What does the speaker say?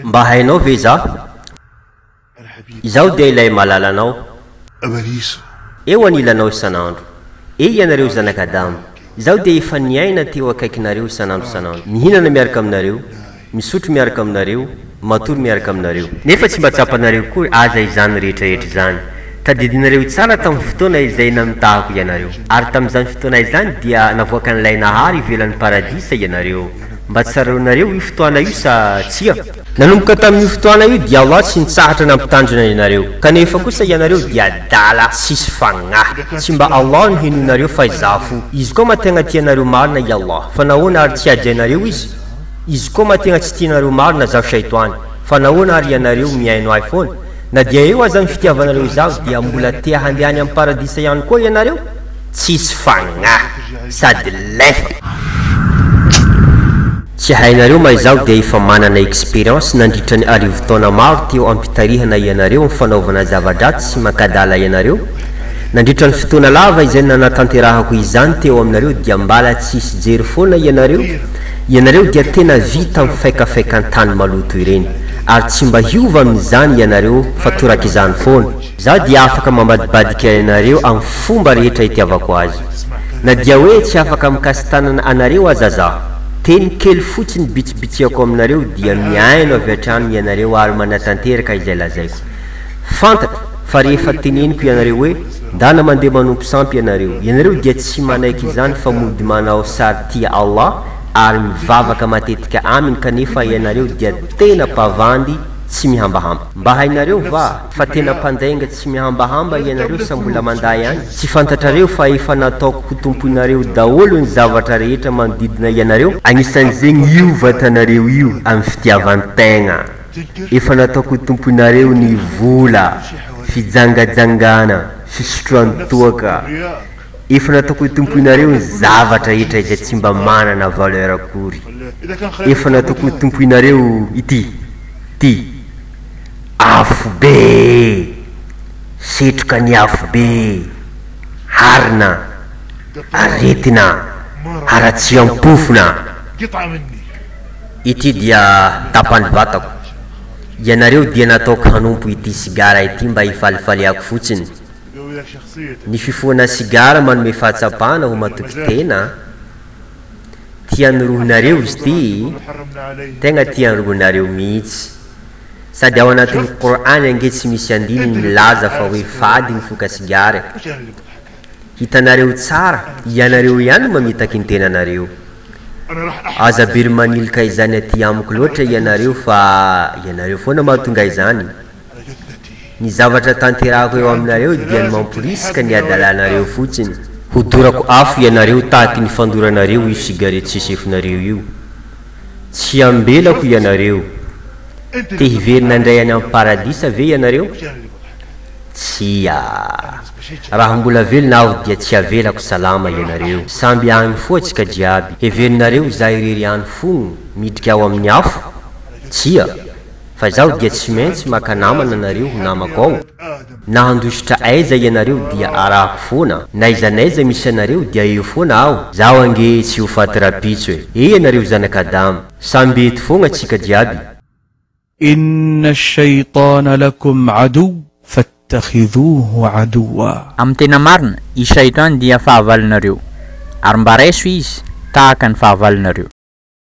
mba hainao ve izaho dia ilay malalanao eo anilanao isanandro ianareo zanakadamo izaho dia efa niaina teo akaikinareo isanandro mihinana miaraka aminareo misotro miaraka aminareo matory miaraka aminareo nefa tsy mba tsapanareo koa aza izany rehetrarehetra izany tadidinareo tsara tamin'ny fotoana izay namitahako ianareo ary tamin'izany fotoana izany dia navoaka n'ilay nahary ivelan'ny paradisa ianareo mba tsaronareo io fotoana io sa tsia nanomboka tamin'io fotoana io dia Allah tsy nitsahatra nampitandrina ianareo kanefa kosa ianareo dia dala sisy fagnahy tsy mba Allah no henonareo fa izafo izy koa mategna tianareo marina i Allah fa nahoana ary tsy adianareo izy koa mategna tsy tianareo marina zaho shaitoany fa nahoana ary ianareo miaino ahy foana na dia eo aza ny fitiavanareo izaho dia mbola tia handehany amin'ny paradisa ihany koa ianareo tsisy fagnahy sady lefa tsy hainareo ma izaho dia efa manana experience nandritra ny arivo taona maro teo ampitarihana ianareo amin'ny fanaovana zava-dratsy sy makadala ianareo nandritra ny fotoana lava izay nanatanterahako izany teo aminareo dia mbala tsisy jery foana ianareo dia tena vita mifaikafaika-tany maloto ireny ary tsy mba hiova amin'izany ianareo fa toraka izany foana zaho dia afaka mambadibadika ianareo amin'ny fomba rehetra itiavako azy na dia hoe tsy afaka mikasitanana anareo aza zaho teny kely fotsiny bitsibitsiko aminareo dia miaino avy hatrany ianareo ary manatanteraka izay lazaiko fantatra fa rehefa teneniko ianareo hoe ndana mandeha manompo sampy ianareo dia tsy manaiky izany fa mody manao sary tia Allah ary mivavaka matetika aminy kanefa ianareo dia tena pavandy tsy mihambahamba mba hainareo va fa tena mpandainga tsy mihambahamba ianareo sa mbola manday ihany tsy fantatrareo fa efa nataoko ho tomponareo daholo ny zavatra rehetra manodidina ianareo agnisan'izegny iovatanareo io amin'ny fitiavan-tegna efa nataoko ho tomponareo ny vola fijangajangana fisotroan-toaka efa nataoko ho tomponareo ny zavatra rehetra izay tsy mba manana valeur akory efa nataoko ho tomponareo ity afo be setroka ny afo be harina aretina haratsiam-pofona ity dia tapany vatako ianareo dia nataoko hanompo ity sigara ity mba hifalifaliako fotsiny ny fifoana sigara manome fahatsapana ho matoky tena tianorohinareo izy ty tegna tianorohinareo mihitsy sady ao anatin'ny Qur'any ange tsy misy andininy milaza fa hoe fady ny foka sigara hitanareo tsara ianareo ihany mamitaky ny tenanareo aza bery manilika izany aty amiko loatra ianareo fa ianareo foana mahatonga izany ny zavatra tanterahako eo aminareo dia ny mamporisika ny adalanareo fotsiny hodorako afo ianareo tahaky ny fandoranareo io sigarety sisefonareo io tsy ambelako ianareo te hiverina indray any amin'ny paradisa ve ianareo tsia raha mbola velona aho dia tsy avelako salama ianareo samby agny foatsika jiaby heverinareo za irery any fogno midika ao amin'ny afo tsia fa zaho dia tsy maintsy maka namana anareo ho namako ao na handositra aiza ianareo dia arahako foana na izanaiza misy anareo dia eo foana aho zaho ange tsy ho faty rapitso hoe ianareo zanakadamo samby eto foana tsika jiaby إن الشيطان لكم عدو فاتخذوه عدوا Am tena marina i shaitan dia fahavalinareo ary mba raiso izy tahaka ny fahavalinareo